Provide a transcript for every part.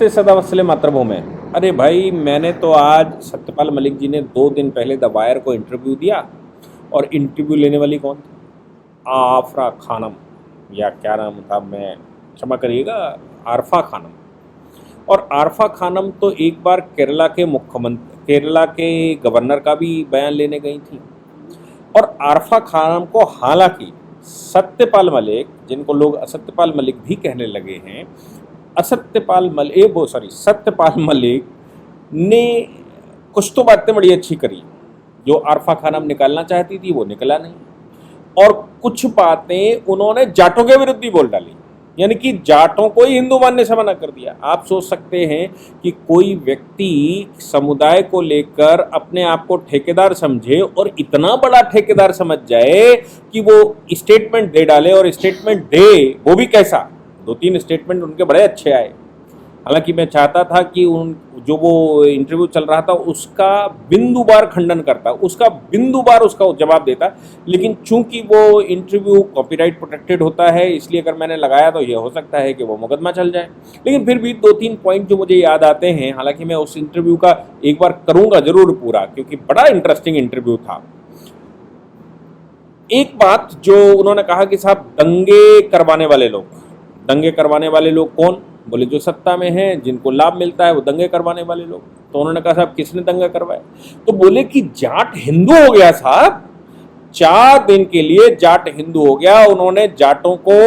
नमस्ते सदा वत्सले मातृभूमि। अरे भाई, मैंने तो आज सत्यपाल मलिक जी ने 2 दिन पहले द वायर को इंटरव्यू दिया। और इंटरव्यू लेने वाली कौन थी? आफरा खानम, या क्या नाम था, मैं क्षमा करिएगा, आरफा खानम। और आरफा खानम तो एक बार केरला के गवर्नर का भी बयान लेने गई थी। और आरफा खानम को हालांकि सत्यपाल मलिक, जिनको लोग असत्यपाल मलिक भी कहने लगे हैं, सत्यपाल मलिक ने कुछ तो बातें बड़ी अच्छी करी। जो आरफा खानम निकालना चाहती थी वो निकला नहीं, और कुछ बातें उन्होंने जाटों के विरुद्ध भी बोल डाली, यानी कि जाटों को ही हिंदू मानने से मना कर दिया। आप सोच सकते हैं कि कोई व्यक्ति समुदाय को लेकर अपने आप को ठेकेदार समझे और इतना बड़ा ठेकेदार समझ जाए कि वो स्टेटमेंट दे डाले, और स्टेटमेंट दे वो भी कैसा, 2-3 स्टेटमेंट उनके बड़े अच्छे आए। हालांकि मैं चाहता था कि जो वो इंटरव्यू चल रहा था उसका बिंदुवार खंडन करता, उसका जवाब देता, लेकिन चूंकि वो इंटरव्यू कॉपीराइट प्रोटेक्टेड होता है, इसलिए अगर मैंने लगाया तो ये हो सकता है कि वो मुकदमा चल जाए। लेकिन फिर भी 2-3 पॉइंट जो मुझे याद आते हैं, हालांकि मैं उस इंटरव्यू का एक बार करूंगा जरूर पूरा, क्योंकि बड़ा इंटरेस्टिंग इंटरव्यू था। एक बात जो उन्होंने कहा कि साहब, दंगे करवाने वाले लोग कौन? बोले जो सत्ता में हैं, जिनको लाभ मिलता है वो दंगे करवाने वाले लोग। तो उन्होंने कहा साहब किसने दंगा करवाए? तो बोले कि जाट हिंदू हो गया साहब, 4 दिन के लिए जाट हिंदू हो गया। उन्होंने जाटों को,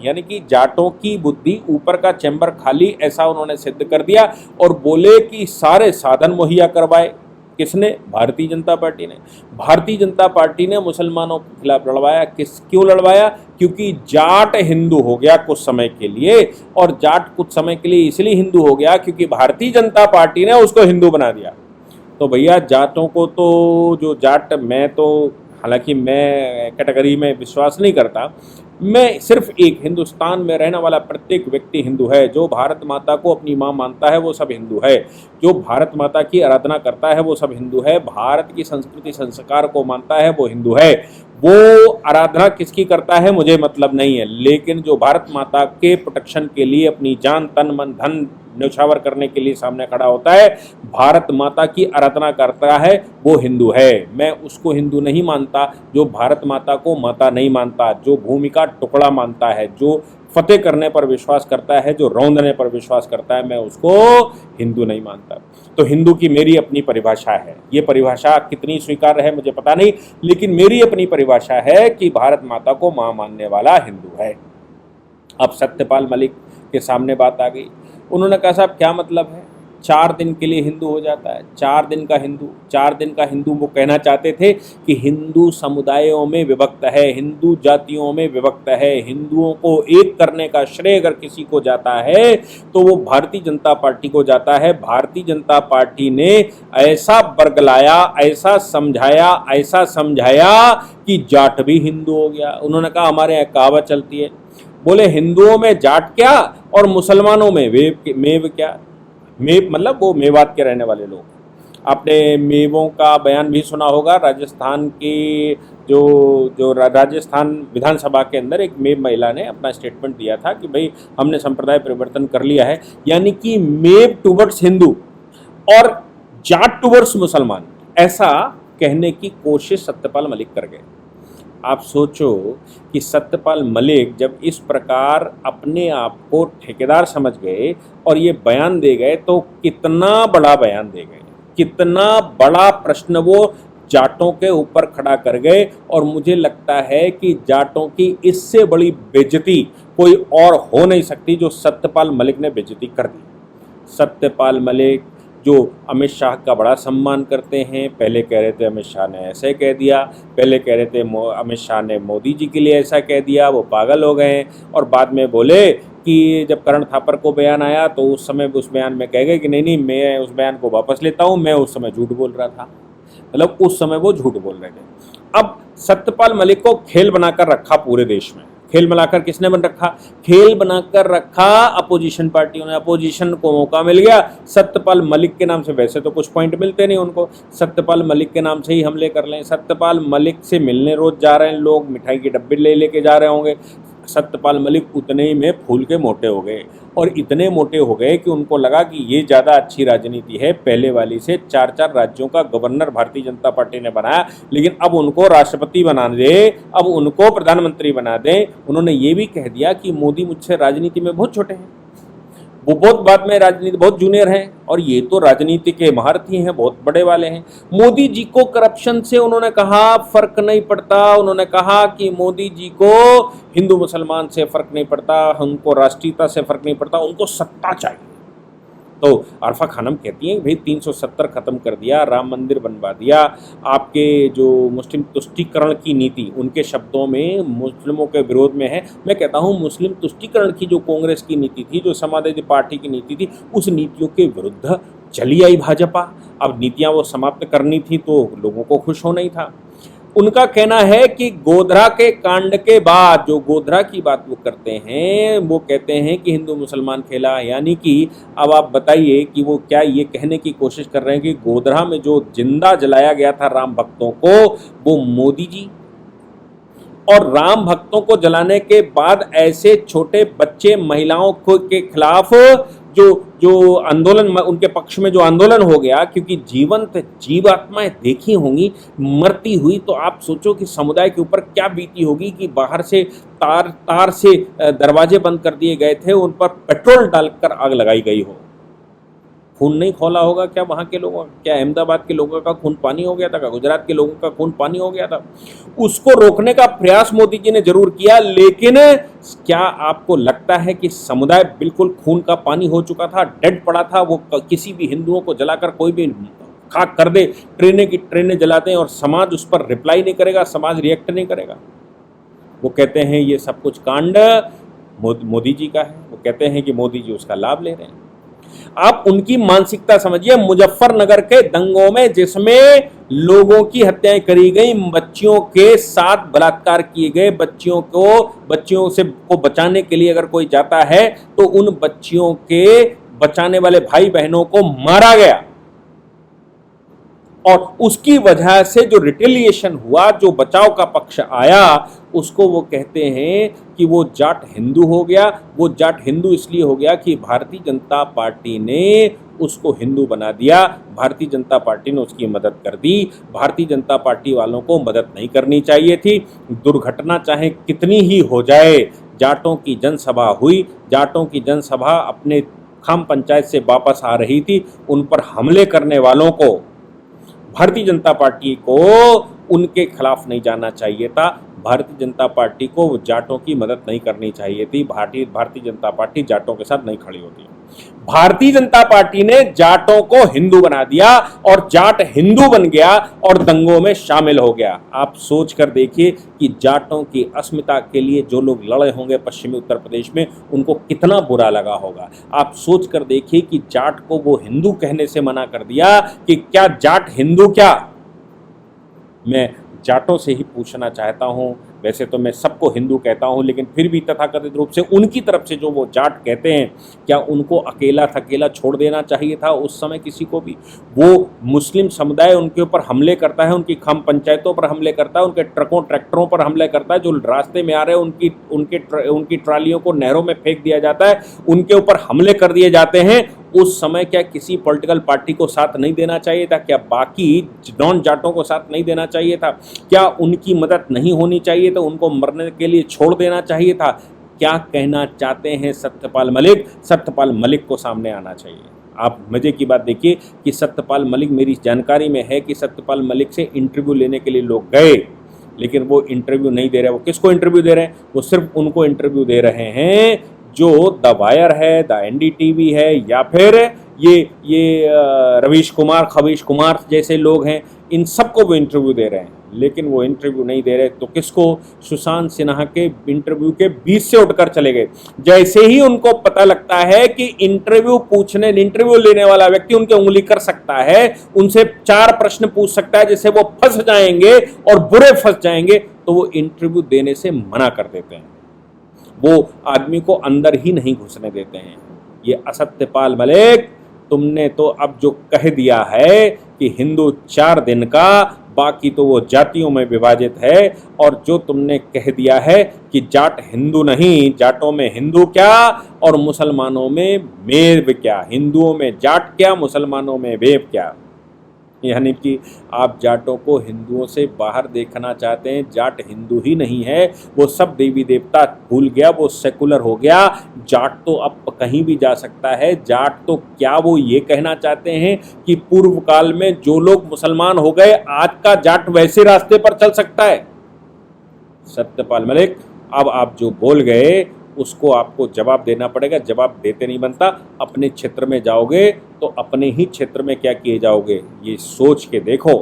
यानी कि जाटों की बुद्धि ऊपर का चैम्बर खाली, ऐसा उन्होंने सिद्ध कर दिया। और बोले कि सारे साधन मुहैया करवाए। किसने? भारतीय जनता पार्टी ने। भारतीय जनता पार्टी ने मुसलमानों के खिलाफ लड़वाया। क्यों लड़वाया? क्योंकि जाट हिंदू हो गया कुछ समय के लिए, और जाट कुछ समय के लिए इसलिए हिंदू हो गया क्योंकि भारतीय जनता पार्टी ने उसको हिंदू बना दिया। तो भैया जाटों को तो, जो जाट, मैं तो हालांकि मैं कैटेगरी में विश्वास नहीं करता, मैं सिर्फ एक, हिंदुस्तान में रहने वाला प्रत्येक व्यक्ति हिंदू है। जो भारत माता को अपनी माँ मानता है वो सब हिंदू है। जो भारत माता की आराधना करता है वो सब हिंदू है। भारत की संस्कृति संस्कार को मानता है वो हिंदू है। वो आराधना किसकी करता है मुझे मतलब नहीं है, लेकिन जो भारत माता के प्रोटेक्शन के लिए अपनी जान, तन, मन, धन न्यौछावर करने के लिए सामने खड़ा होता है, भारत माता की आराधना करता है, वो हिंदू है। मैं उसको हिंदू नहीं मानता जो भारत माता को माता नहीं मानता, जो भूमि का टुकड़ा मानता है, जो फतेह करने पर विश्वास करता है, जो रौंदने पर विश्वास करता है, मैं उसको हिंदू नहीं मानता। तो हिंदू की मेरी अपनी परिभाषा है। ये परिभाषा कितनी स्वीकार्य है मुझे पता नहीं, लेकिन मेरी अपनी परिभाषा है कि भारत माता को मां मानने वाला हिंदू है। अब सत्यपाल मलिक के सामने बात आ गई। उन्होंने कहा साहब क्या मतलब है, 4 दिन के लिए हिंदू हो जाता है? 4 दिन का हिंदू वो कहना चाहते थे कि हिंदू समुदायों में विभक्त है, हिंदू जातियों में विभक्त है। हिंदुओं को एक करने का श्रेय अगर किसी को जाता है तो वो भारतीय जनता पार्टी को जाता है। भारतीय जनता पार्टी ने ऐसा बरगलाया, ऐसा समझाया कि जाट भी हिंदू हो गया। उन्होंने कहा हमारे यहाँ कहावत चलती है, बोले हिंदुओं में जाट क्या और मुसलमानों में मेव क्या। मेव मतलब वो मेवात के रहने वाले लोग। आपने मेवों का बयान भी सुना होगा। राजस्थान की जो राजस्थान विधानसभा के अंदर एक मेव महिला ने अपना स्टेटमेंट दिया था कि भाई हमने संप्रदाय परिवर्तन कर लिया है, यानी कि मेव टुवर्ड्स हिंदू और जाट टुवर्ड्स मुसलमान, ऐसा कहने की कोशिश सत्यपाल मलिक कर गए। आप सोचो कि सत्यपाल मलिक जब इस प्रकार अपने आप को ठेकेदार समझ गए और ये बयान दे गए, तो कितना बड़ा बयान दे गए, कितना बड़ा प्रश्न वो जाटों के ऊपर खड़ा कर गए। और मुझे लगता है कि जाटों की इससे बड़ी बेइज्जती कोई और हो नहीं सकती जो सत्यपाल मलिक ने बेइज्जती कर दी। सत्यपाल मलिक जो अमित शाह का बड़ा सम्मान करते हैं, पहले कह रहे थे अमित शाह ने ऐसे कह दिया, पहले कह रहे थे अमित शाह ने मोदी जी के लिए ऐसा कह दिया, वो पागल हो गए। और बाद में बोले कि जब करण थापर को बयान आया तो उस समय उस बयान में कह गए कि नहीं मैं उस बयान को वापस लेता हूँ, मैं उस समय झूठ बोल रहा था। मतलब उस समय वो झूठ बोल रहे थे। अब सत्यपाल मलिक को खेल बनाकर रखा पूरे देश में। खेल बनाकर किसने बन रखा? खेल बनाकर रखा अपोजिशन पार्टियों ने। अपोजिशन को मौका मिल गया सत्यपाल मलिक के नाम से, वैसे तो कुछ पॉइंट मिलते नहीं उनको, सत्यपाल मलिक के नाम से ही हमले कर लें। सत्यपाल मलिक से मिलने रोज जा रहे हैं लोग, मिठाई के डब्बे लेके जा रहे होंगे। सत्यपाल मलिक उतने ही में फूल के मोटे हो गए, और इतने मोटे हो गए कि उनको लगा कि ये ज़्यादा अच्छी राजनीति है पहले वाली से। 4-4 राज्यों का गवर्नर भारतीय जनता पार्टी ने बनाया, लेकिन अब उनको राष्ट्रपति बना दे, अब उनको प्रधानमंत्री बना दें। उन्होंने ये भी कह दिया कि मोदी मुझसे राजनीति में बहुत छोटे हैं, वो बहुत बाद में राजनीति बहुत जूनियर हैं, और ये तो राजनीति के महारथी हैं, बहुत बड़े वाले हैं। मोदी जी को करप्शन से उन्होंने कहा फर्क नहीं पड़ता। उन्होंने कहा कि मोदी जी को हिंदू मुसलमान से फर्क नहीं पड़ता, उनको राष्ट्रीयता से फर्क नहीं पड़ता, उनको सत्ता चाहिए। तो आरफा खानम कहती हैं भाई 370 खत्म कर दिया, राम मंदिर बनवा दिया, आपके जो मुस्लिम तुष्टीकरण की नीति उनके शब्दों में मुस्लिमों के विरोध में है। मैं कहता हूं मुस्लिम तुष्टीकरण की जो कांग्रेस की नीति थी, जो समाजवादी पार्टी की नीति थी, उस नीतियों के विरुद्ध चली आई भाजपा। अब नीतियां वो समाप्त करनी थी तो लोगों को खुश होना ही था। उनका कहना है कि गोधरा के कांड के बाद, जो गोधरा की बात वो करते हैं, वो कहते हैं कि हिंदू मुसलमान खेला, यानी कि अब आप बताइए कि वो क्या ये कहने की कोशिश कर रहे हैं कि गोधरा में जो जिंदा जलाया गया था राम भक्तों को, वो मोदी जी, और राम भक्तों को जलाने के बाद ऐसे छोटे बच्चे महिलाओं को के खिलाफ जो आंदोलन, उनके पक्ष में जो आंदोलन हो गया, क्योंकि जीवंत जीवात्माएं देखी होंगी मरती हुई, तो आप सोचो कि समुदाय के ऊपर क्या बीती होगी कि बाहर से तार से दरवाजे बंद कर दिए गए थे, उन पर पेट्रोल डालकर आग लगाई गई हो। खून नहीं खौला होगा क्या वहाँ के लोगों का? क्या अहमदाबाद के लोगों का खून पानी हो गया था? क्या गुजरात के लोगों का खून पानी हो गया था? उसको रोकने का प्रयास मोदी जी ने जरूर किया, लेकिन क्या आपको लगता है कि समुदाय बिल्कुल खून का पानी हो चुका था, डेड पड़ा था? वो किसी भी हिंदुओं को जलाकर कोई भी खाक कर दे, ट्रेनें जला दें और समाज उस पर रिप्लाई नहीं करेगा, समाज रिएक्ट नहीं करेगा? वो कहते हैं ये सब कुछ कांड मोदी जी का है। वो कहते हैं कि मोदी जी उसका लाभ ले रहे हैं। आप उनकी मानसिकता समझिए। मुजफ्फरनगर के दंगों में जिसमें लोगों की हत्याएं करी गई, बच्चियों के साथ बलात्कार किए गए, बच्चियों से को बचाने के लिए अगर कोई जाता है तो उन बच्चियों के बचाने वाले भाई बहनों को मारा गया, और उसकी वजह से जो रिटेलिएशन हुआ, जो बचाव का पक्ष आया, उसको वो कहते हैं कि वो जाट हिंदू हो गया। वो जाट हिंदू इसलिए हो गया कि भारतीय जनता पार्टी ने उसको हिंदू बना दिया, भारतीय जनता पार्टी ने उसकी मदद कर दी। भारतीय जनता पार्टी वालों को मदद नहीं करनी चाहिए थी। दुर्घटना चाहे कितनी ही हो जाए, जाटों की जनसभा हुई, जाटों की जनसभा अपने खाम पंचायत से वापस आ रही थी, उन पर हमले करने वालों को, भारतीय जनता पार्टी को उनके खिलाफ नहीं जाना चाहिए था। भारतीय जनता पार्टी को जाटों की मदद नहीं करनी चाहिए थी। भारतीय जनता पार्टी जाटों के साथ नहीं खड़ी होती। भारतीय जनता पार्टी ने जाटों को हिंदू बना दिया, और जाट हिंदू बन गया और दंगों में शामिल हो गया। आप सोच कर देखिए कि जाटों की अस्मिता के लिए जो लोग लड़े होंगे पश्चिमी उत्तर प्रदेश में, उनको कितना बुरा लगा होगा। आप सोच कर देखिए कि जाट को वो हिंदू कहने से मना कर दिया कि क्या जाट हिंदू? क्या मैं जाटों से ही पूछना चाहता हूं, वैसे तो मैं सबको हिंदू कहता हूं, लेकिन फिर भी तथाकथित रूप से उनकी तरफ से जो वो जाट कहते हैं, क्या उनको अकेला थकेला छोड़ देना चाहिए था उस समय किसी को भी? वो मुस्लिम समुदाय उनके ऊपर हमले करता है, उनकी खाम पंचायतों पर हमले करता है, उनके ट्रकों ट्रैक्टरों पर हमले करता है, जो रास्ते में आ रहे हैं उनकी ट्रालियों को नहरों में फेंक दिया जाता है, उनके ऊपर हमले कर दिए जाते हैं। उस समय क्या किसी पॉलिटिकल पार्टी को साथ नहीं देना चाहिए था? क्या बाकी नॉन जाटों को साथ नहीं देना चाहिए था? क्या उनकी मदद नहीं होनी चाहिए था? उनको मरने के लिए छोड़ देना चाहिए था? क्या कहना चाहते हैं सत्यपाल मलिक? सत्यपाल मलिक को सामने आना चाहिए। आप मजे की बात देखिए कि सत्यपाल मलिक, मेरी जानकारी में है कि सत्यपाल मलिक से इंटरव्यू लेने के लिए लोग गए, लेकिन वो इंटरव्यू नहीं दे रहे। वो किसको इंटरव्यू दे रहे हैं? वो सिर्फ उनको इंटरव्यू दे रहे हैं जो द वायर है, द एनडीटीवी है, या फिर ये रवीश कुमार, खवीश कुमार जैसे लोग हैं, इन सबको वो इंटरव्यू दे रहे हैं। लेकिन वो इंटरव्यू नहीं दे रहे तो किसको? सुशांत सिन्हा के इंटरव्यू के बीच से उठकर चले गए। जैसे ही उनको पता लगता है कि इंटरव्यू लेने वाला व्यक्ति उनकी उंगली कर सकता है, उनसे 4 प्रश्न पूछ सकता है जिससे वो फंस जाएंगे और बुरे फंस जाएंगे, तो वो इंटरव्यू देने से मना कर देते हैं। वो आदमी को अंदर ही नहीं घुसने देते हैं। ये असत्यपाल मलिक, तुमने तो अब जो कह दिया है कि हिंदू 4 दिन का बाकी तो वो जातियों में विभाजित है। और जो तुमने कह दिया है कि जाट हिंदू नहीं, जाटों में हिंदू क्या और मुसलमानों में मेव क्या, हिंदुओं में जाट क्या, मुसलमानों में वेव क्या, यानी कि आप जाटों को हिंदुओं से बाहर देखना चाहते हैं। जाट हिंदू ही नहीं है, वो सब देवी देवता भूल गया, वो सेकुलर हो गया। जाट तो अब कहीं भी जा सकता है। जाट तो क्या वो ये कहना चाहते हैं कि पूर्व काल में जो लोग मुसलमान हो गए, आज का जाट वैसे रास्ते पर चल सकता है? सत्यपाल मलिक, अब आप जो बोल गए उसको आपको जवाब देना पड़ेगा। जवाब देते नहीं बनता। अपने क्षेत्र में जाओगे तो अपने ही क्षेत्र में क्या किए जाओगे, ये सोच के देखो।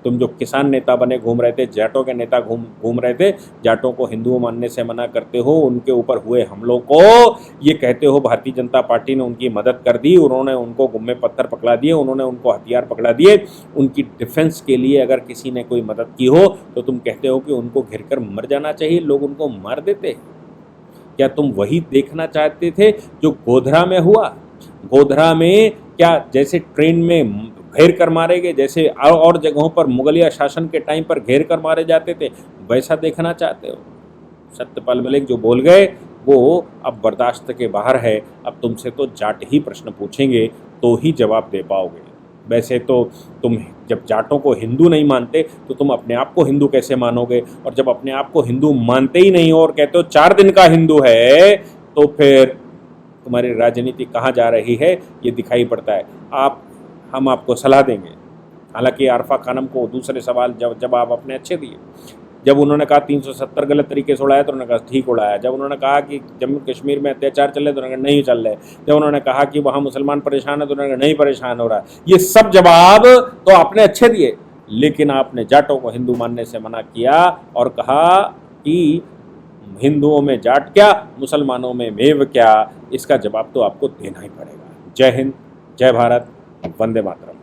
तुम जो किसान नेता बने घूम रहे थे, जाटों के नेता घूम रहे थे, जाटों को हिंदुओं मानने से मना करते हो, उनके ऊपर हुए हमलों को ये कहते हो भारतीय जनता पार्टी ने उनकी मदद कर दी, उन्होंने उनको गुम्मे पत्थर पकड़ा दिए, उन्होंने उनको हथियार पकड़ा दिए। उनकी डिफेंस के लिए अगर किसी ने कोई मदद की हो तो तुम कहते हो कि उनको घिर कर मर जाना चाहिए, लोग उनको मार देते। क्या तुम वही देखना चाहते थे जो गोधरा में हुआ? गोधरा में क्या जैसे ट्रेन में घेर कर मारे गए, जैसे और जगहों पर मुगलिया शासन के टाइम पर घेर कर मारे जाते थे, वैसा देखना चाहते हो? सत्यपाल मलिक जो बोल गए वो अब बर्दाश्त के बाहर है। अब तुमसे तो जाट ही प्रश्न पूछेंगे तो ही जवाब दे पाओगे। वैसे तो तुम जब जाटों को हिंदू नहीं मानते तो तुम अपने आप को हिंदू कैसे मानोगे? और जब अपने आप को हिंदू मानते ही नहीं हो और कहते हो 4 दिन का हिंदू है, तो फिर तुम्हारी राजनीति कहाँ जा रही है ये दिखाई पड़ता है। हम आपको सलाह देंगे। हालांकि आरफा खानम को दूसरे सवाल जब आप अपने अच्छे दिए। जब उन्होंने कहा 370 गलत तरीके से उड़ाया तो उन्होंने कहा ठीक उड़ाया। जब उन्होंने कहा कि जम्मू कश्मीर में अत्याचार चल रहे तो उन्होंने कहा नहीं चल रहे। जब उन्होंने कहा कि वहाँ मुसलमान परेशान है तो उन्होंने कहा नहीं परेशान हो रहा। ये सब जवाब तो आपने अच्छे दिए, लेकिन आपने जाटों को हिंदू मानने से मना किया और कहा कि हिंदुओं में जाट क्या, मुसलमानों में मेव क्या। इसका जवाब तो आपको देना ही पड़ेगा। जय हिंद, जय भारत, वंदे मातरम।